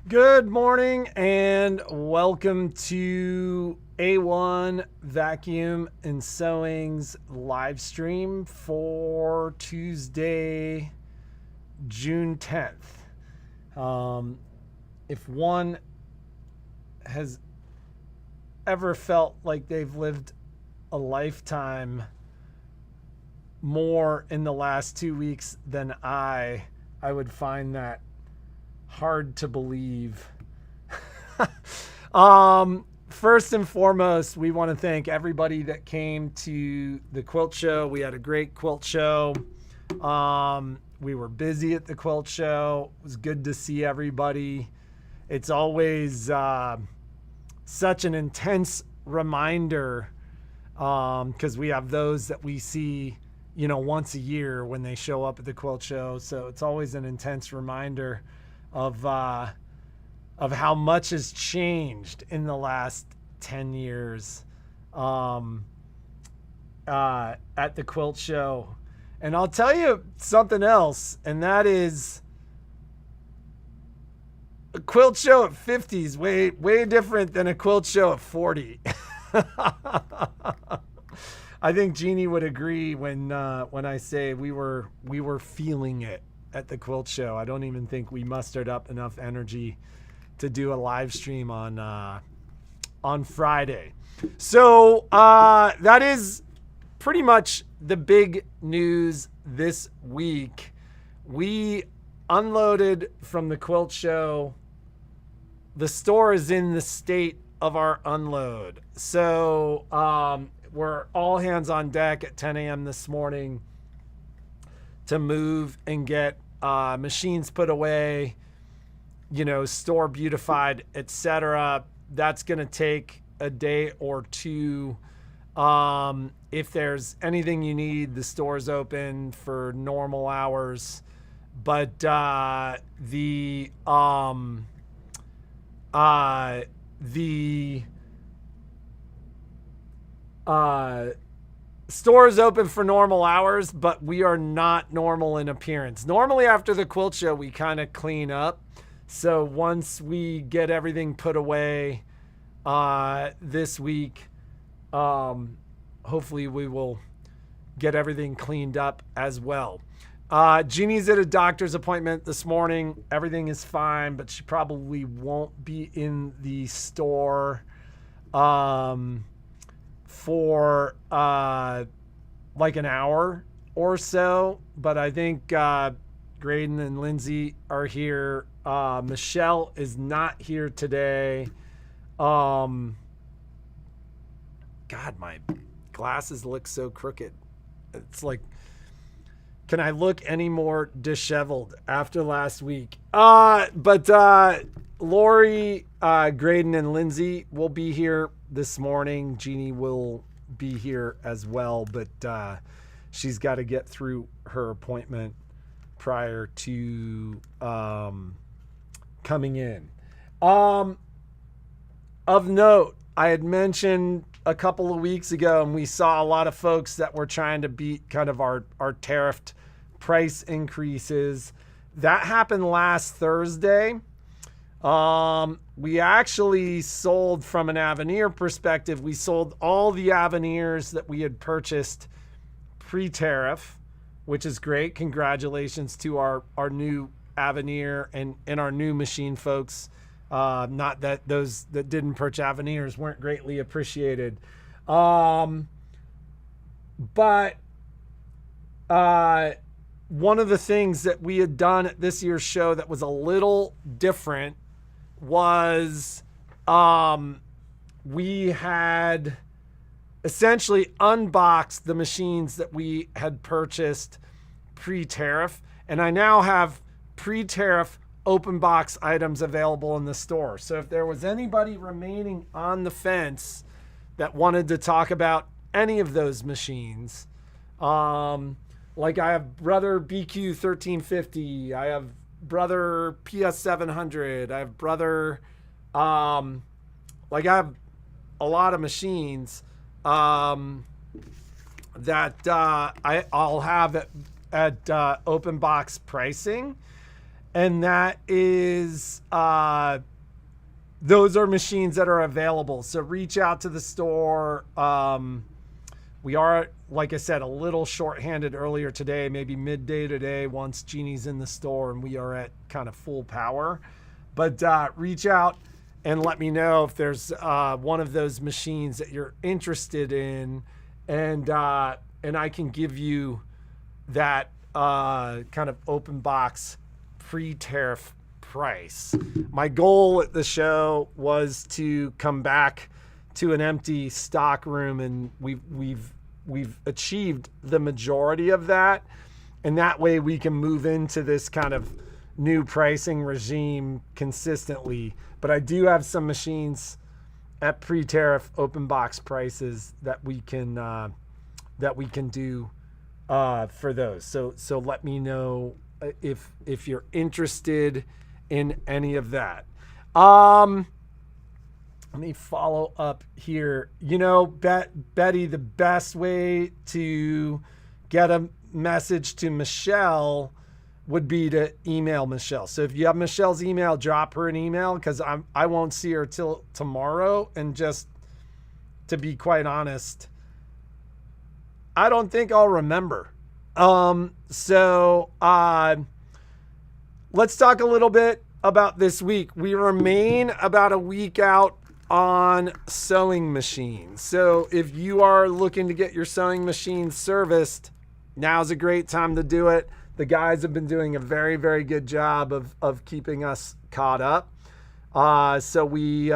Good morning and welcome to A-1 Vacuum and Sewing's live stream for Tuesday, June 10th. If one has ever felt like they've lived a lifetime more in the last 2 weeks than I would find that hard to believe. First and foremost, we want to thank everybody that came to the quilt show. We had a great quilt show. We were busy at the quilt show. It was good to see everybody. It's always such an intense reminder because we have those that we see, once a year when they show up at the quilt show. So it's always an intense reminder of how much has changed in the last 10 years at the quilt show. And I'll tell you something else, and that is a quilt show at 50 is way different than a quilt show at 40. I think Jeannie would agree when I say we were feeling it at the quilt show. I don't even think we mustered up enough energy to do a live stream on Friday. So that is pretty much the big news this week. We unloaded from the quilt show. The store is in the state of our unload. So we're all hands on deck at 10 a.m. this morning to move and get machines put away, store beautified, etc. That's going to take a day or two. If there's anything you need, the store's open for normal hours. But the store is open for normal hours, but we are not normal in appearance. Normally after the quilt show, we kind of clean up. So once we get everything put away this week, hopefully we will get everything cleaned up as well. Jeannie's at a doctor's appointment this morning. Everything is fine, but she probably won't be in the store for like an hour or so. But I think Graydon and Lindsay are here. Michelle is not here today. God, my glasses look so crooked. It's like, can I look any more disheveled after last week? But Lori, Graydon, and Lindsay will be here this morning. Jeannie will be here as well, but she's got to get through her appointment prior to coming in. Of note, I had mentioned a couple of weeks ago, and we saw a lot of folks that were trying to beat kind of our tariffed price increases. That happened last Thursday. We actually sold, from an Avenir perspective, we sold all the Avenirs that we had purchased pre-tariff, which is great. Congratulations to our new Avenir and our new machine folks. Not that those that didn't purchase Avenirs weren't greatly appreciated. But one of the things that we had done at this year's show that was a little different was we had essentially unboxed the machines that we had purchased pre-tariff, and I now have pre-tariff open box items available in the store. So if there was anybody remaining on the fence that wanted to talk about any of those machines, like I have Brother BQ 1350, I have Brother PS 700, I have Brother, I have a lot of machines that I'll have at open box pricing. And that is, those are machines that are available. So reach out to the store. We are, like I said, a little shorthanded earlier today, maybe midday today, once Jeannie's in the store and we are at kind of full power. But reach out and let me know if there's one of those machines that you're interested in, and I can give you that kind of open box pre-tariff price. My goal at the show was to come back to an empty stock room, and we've achieved the majority of that, and that way we can move into this kind of new pricing regime consistently. But I do have some machines at pre-tariff open box prices that we can do for those. So let me know if you're interested in any of that. Let me follow up here. You know, Betty, the best way to get a message to Michelle would be to email Michelle. So if you have Michelle's email, drop her an email, because I won't see her till tomorrow. And just to be quite honest, I don't think I'll remember. So let's talk a little bit about this week. We remain about a week out on sewing machines. So if you are looking to get your sewing machine serviced, now's a great time to do it. The guys have been doing a very, very good job of keeping us caught up. So we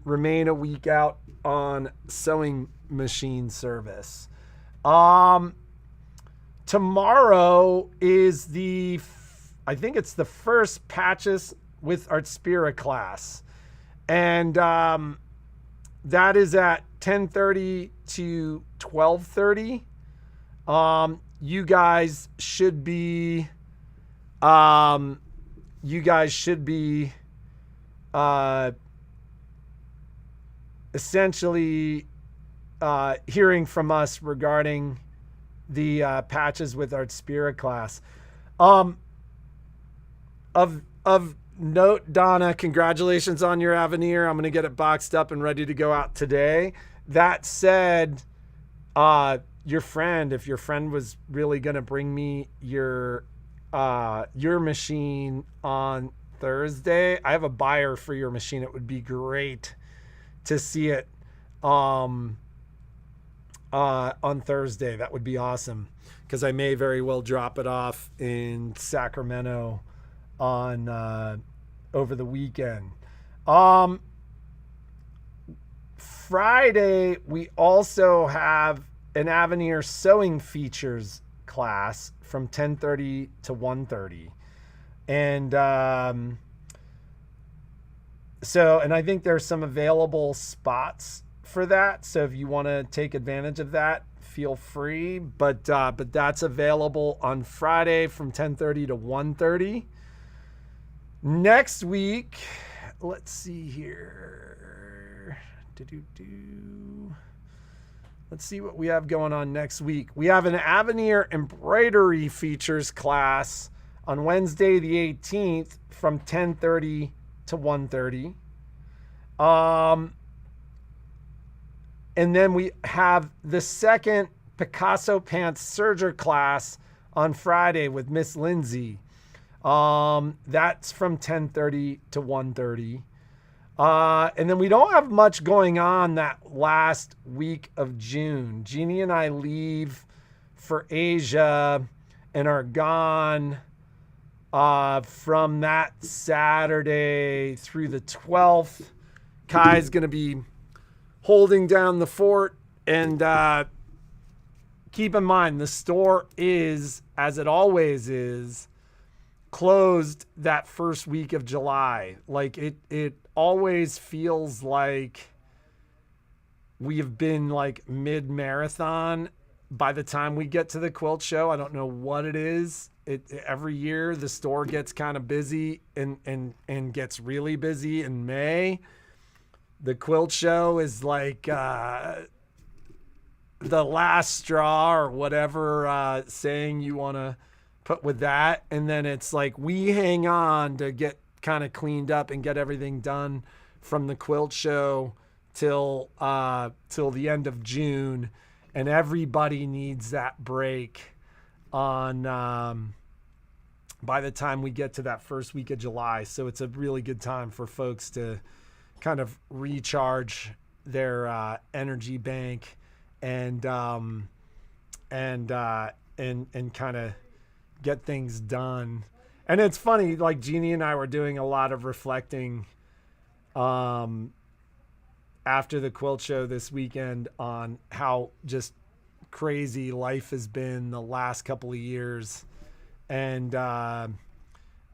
remain a week out on sewing machine service. Tomorrow is I think it's the first Patches with Artspira class. And that is at 10:30 to 12:30. You guys should be essentially hearing from us regarding the Patches with Artspira class. Of note, Donna, congratulations on your Avenir. I'm going to get it boxed up and ready to go out today. That said, if your friend was really going to bring me your machine on Thursday, I have a buyer for your machine. It would be great to see it on Thursday. That would be awesome, because I may very well drop it off in Sacramento on over the weekend. Friday, we also have an Avenir sewing features class from 10:30 to 1:30. And and I think there's some available spots for that. So if you want to take advantage of that, feel free. But that's available on Friday from 10:30 to 1:30. Next week, let's see here. Let's see what we have going on next week. We have an Avenir embroidery features class on Wednesday the 18th from 10:30 to 1:30. And then we have the second Picasso Pants Serger class on Friday with Miss Lindsay. That's from 10:30 to 1:30. And then we don't have much going on that last week of June. Jeannie and I leave for Asia and are gone from that Saturday through the 12th. Kai's going to be holding down the fort. And keep in mind, the store is, as it always is, closed that first week of July. Like it always feels like we have been like mid-marathon by the time we get to the quilt show. I don't know what it is. Every year the store gets kind of busy and gets really busy in May. The quilt show is like the last straw, or whatever saying you want to put with that. And then it's like we hang on to get kind of cleaned up and get everything done from the Quilt show till the end of June. And everybody needs that break on by the time we get to that first week of July. So it's a really good time for folks to kind of recharge their energy bank and kind of get things done. And it's funny, like Jeannie and I were doing a lot of reflecting after the Quilt show this weekend on how just crazy life has been the last couple of years. And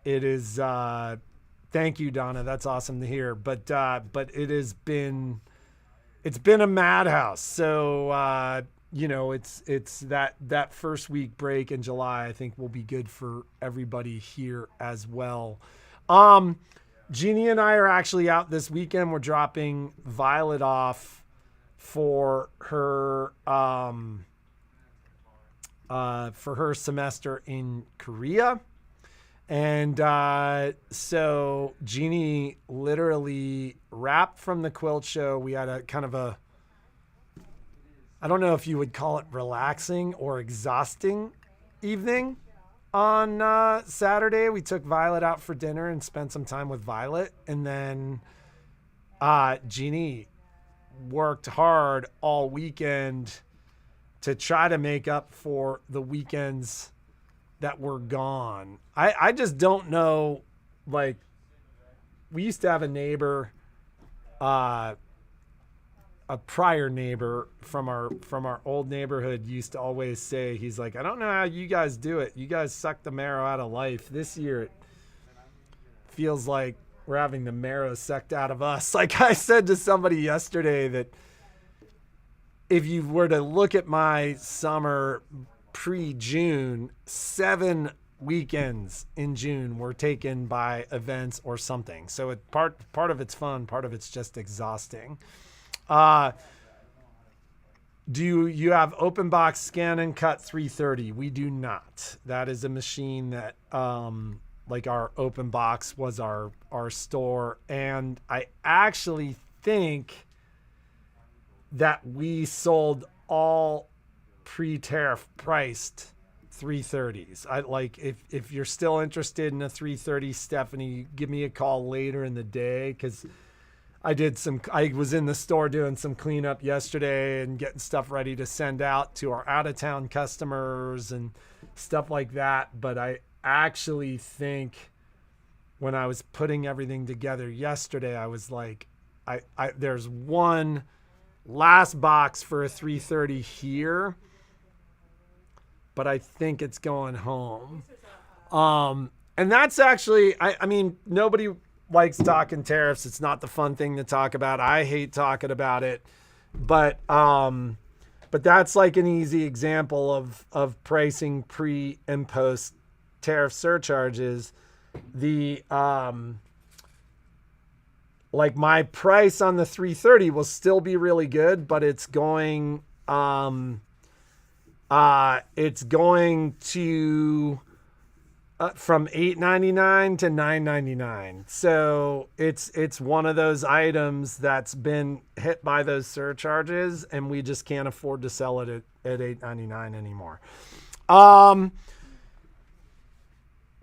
it is thank you, Donna, that's awesome to hear, but it's been a madhouse. So it's that first week break in July I think will be good for everybody here as well. Jeannie and I are actually out this weekend. We're dropping Violet off for her semester in Korea. And so Jeannie literally wrapped from the Quilt show. We had a kind of a, I don't know if you would call it relaxing or exhausting evening on Saturday. We took Violet out for dinner and spent some time with Violet. And then Jeannie worked hard all weekend to try to make up for the weekends that were gone. I just don't know. Like, we used to have a neighbor, a prior neighbor from our old neighborhood used to always say, he's like, I don't know how you guys do it. You guys suck the marrow out of life. This year it feels like we're having the marrow sucked out of us. Like I said to somebody yesterday that if you were to look at my summer pre-June, 7 weekends in June were taken by events or something. So part of it's fun, part of it's just exhausting. Do you have open box scan and cut 330? We do not. That is a machine that like our open box was our store, and I actually think that we sold all pre-tariff priced 330s. I like if you're still interested in a 330, Stephanie, give me a call later in the day, because I was in the store doing some cleanup yesterday and getting stuff ready to send out to our out-of-town customers and stuff like that. But I actually think when I was putting everything together yesterday, I was like, there's one last box for a 330 here, but I think it's going home. And that's actually, I mean, nobody likes talking tariffs. It's not the fun thing to talk about. I hate talking about it, but that's like an easy example of pricing pre and post tariff surcharges. The like my price on the 330 will still be really good, but it's going to from $8.99 to $9.99. So it's one of those items that's been hit by those surcharges, and we just can't afford to sell it at $8.99 anymore.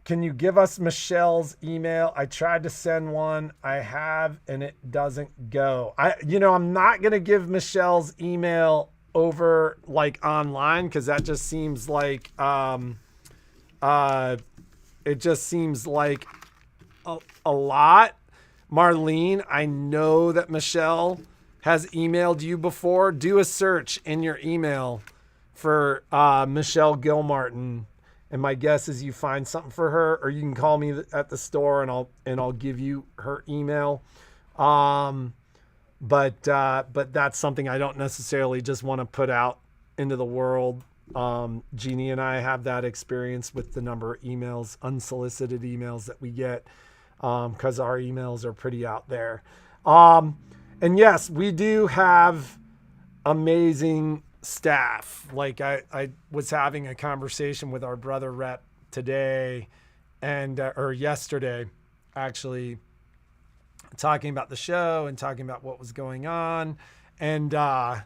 Can you give us Michelle's email? I tried to send one. I have, and it doesn't go. I'm not going to give Michelle's email over like online, because that just seems like it just seems like a lot. Marlene, I know that Michelle has emailed you before. Do a search in your email for Michelle Gilmartin, and my guess is you find something for her, or you can call me at the store and I'll give you her email. But that's something I don't necessarily just want to put out into the world. Jeannie and I have that experience with the number of emails, unsolicited emails that we get, because our emails are pretty out there. And yes, we do have amazing staff. Like I was having a conversation with our brother rep today or yesterday, actually, talking about the show and talking about what was going on. And no,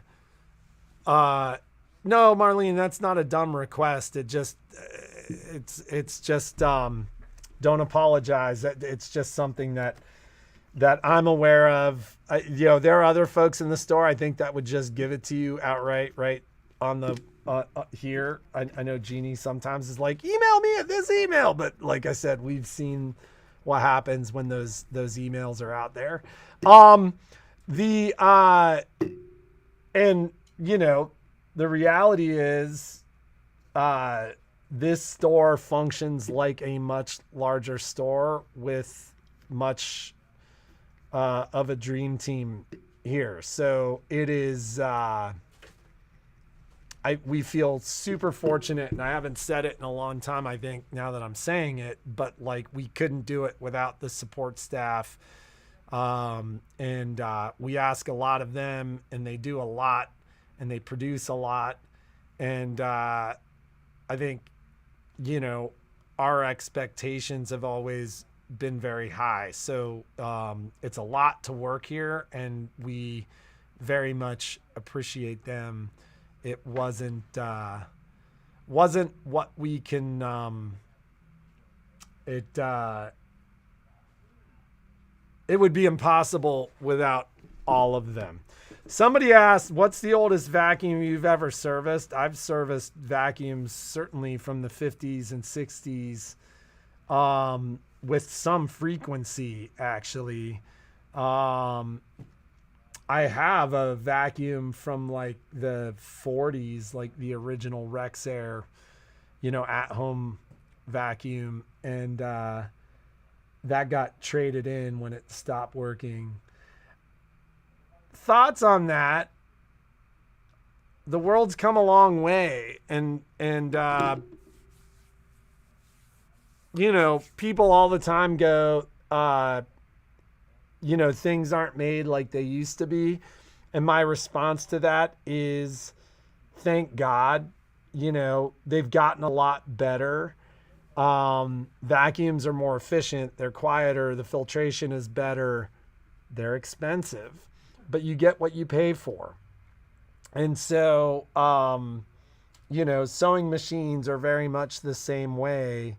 Marlene, that's not a dumb request. It's just don't apologize. It's just something that I'm aware of. There are other folks in the store, I think, that would just give it to you outright, right on the here. I know Jeannie sometimes is like, email me at this email, but like I said, we've seen what happens when those emails are out there. And the reality is, this store functions like a much larger store with much of a dream team here. So it is, we feel super fortunate, and I haven't said it in a long time, I think, now that I'm saying it, but like, we couldn't do it without the support staff. And we ask a lot of them, and they do a lot, and they produce a lot. And I think, our expectations have always been very high. So it's a lot to work here, and we very much appreciate them. It wasn't what we can, it would be impossible without all of them. Somebody asked, what's the oldest vacuum you've ever serviced? I've serviced vacuums certainly from the 50s and 60s, with some frequency, actually. I have a vacuum from like the 40s, like the original Rexair, at home vacuum. And that got traded in when it stopped working. Thoughts on that? The world's come a long way, and people all the time go, things aren't made like they used to be. And my response to that is, thank God, they've gotten a lot better. Vacuums are more efficient. They're quieter. The filtration is better. They're expensive, but you get what you pay for. And so, sewing machines are very much the same way.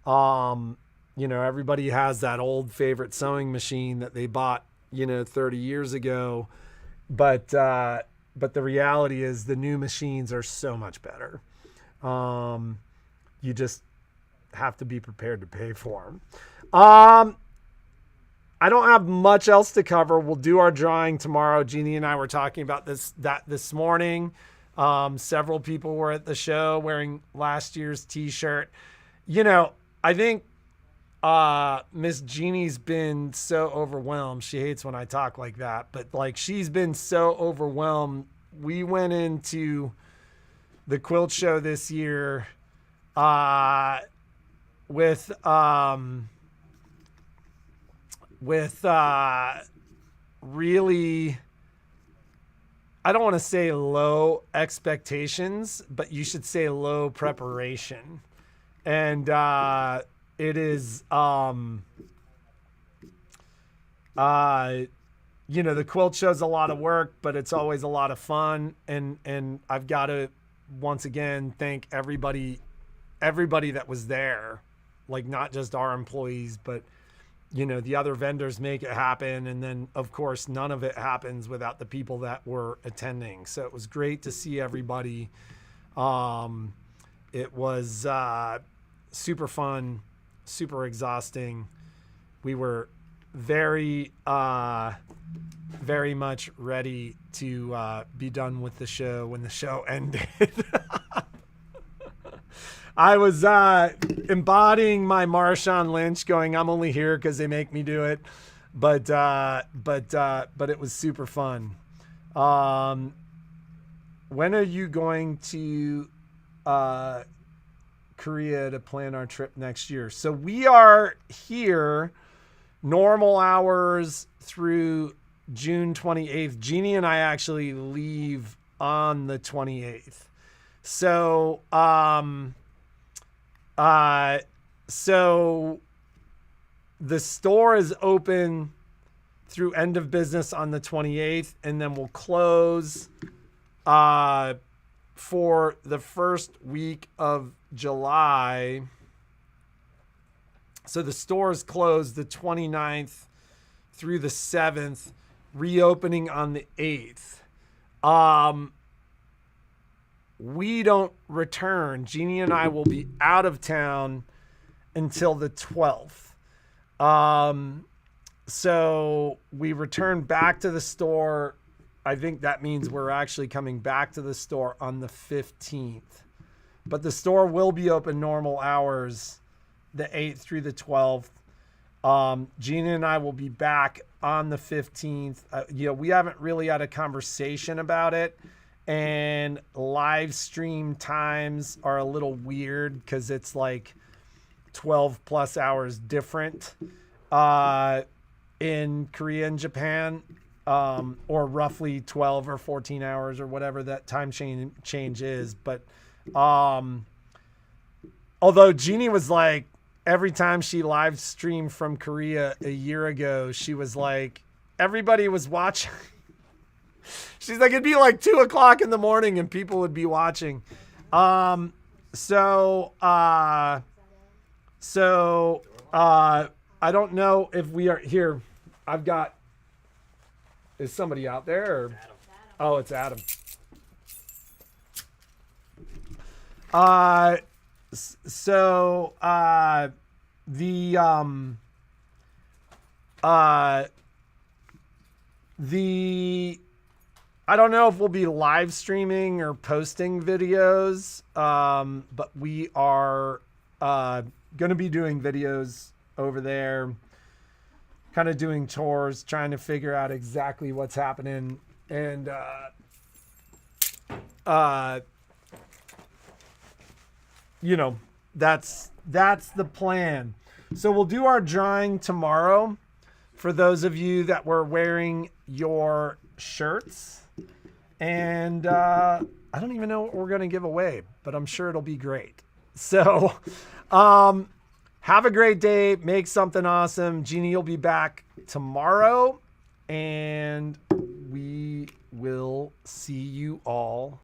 Everybody has that old favorite sewing machine that they bought, 30 years ago. But the reality is the new machines are so much better. You just have to be prepared to pay for them. I don't have much else to cover. We'll do our drawing tomorrow. Jeannie and I were talking about this morning. Several people were at the show wearing last year's t-shirt. I think Miss Jeannie's been so overwhelmed. She hates when I talk like that, but like, she's been so overwhelmed. We went into the quilt show this year with really, I don't want to say low expectations, but you should say low preparation. And it is, the quilt show's a lot of work, but it's always a lot of fun. And I've got to, once again, thank everybody that was there, like not just our employees, but the other vendors make it happen. And then of course, none of it happens without the people that were attending. So it was great to see everybody. It was super fun, super exhausting. We were very, very much ready to be done with the show when the show ended. I was embodying my Marshawn Lynch, going, I'm only here because they make me do it. But it was super fun. When are you going to Korea to plan our trip next year? So we are here normal hours through June 28th. Jeannie and I actually leave on the 28th. So So the store is open through end of business on the 28th, and then we'll close for the first week of July. So the store is closed the 29th through the 7th, reopening on the 8th. We don't return. Jeannie and I will be out of town until the 12th. So we return back to the store. I think that means we're actually coming back to the store on the 15th. But the store will be open normal hours the 8th through the 12th. Gina and I will be back on the 15th. We haven't really had a conversation about it. And live stream times are a little weird because it's like 12 plus hours different in Korea and Japan, or roughly 12 or 14 hours or whatever that time change is. But although Jeannie was like, every time she live streamed from Korea a year ago, she was like, everybody was watching. She's like, it'd be like 2 o'clock in the morning and people would be watching. I don't know if we are here. Is somebody out there? Or? Oh, it's Adam. I don't know if we'll be live streaming or posting videos, but we are going to be doing videos over there, kind of doing tours, trying to figure out exactly what's happening. And that's the plan. So we'll do our drawing tomorrow for those of you that were wearing your shirts. And I don't even know what we're going to give away, but I'm sure it'll be great. So have a great day. Make something awesome. Jeannie will be back tomorrow, and we will see you all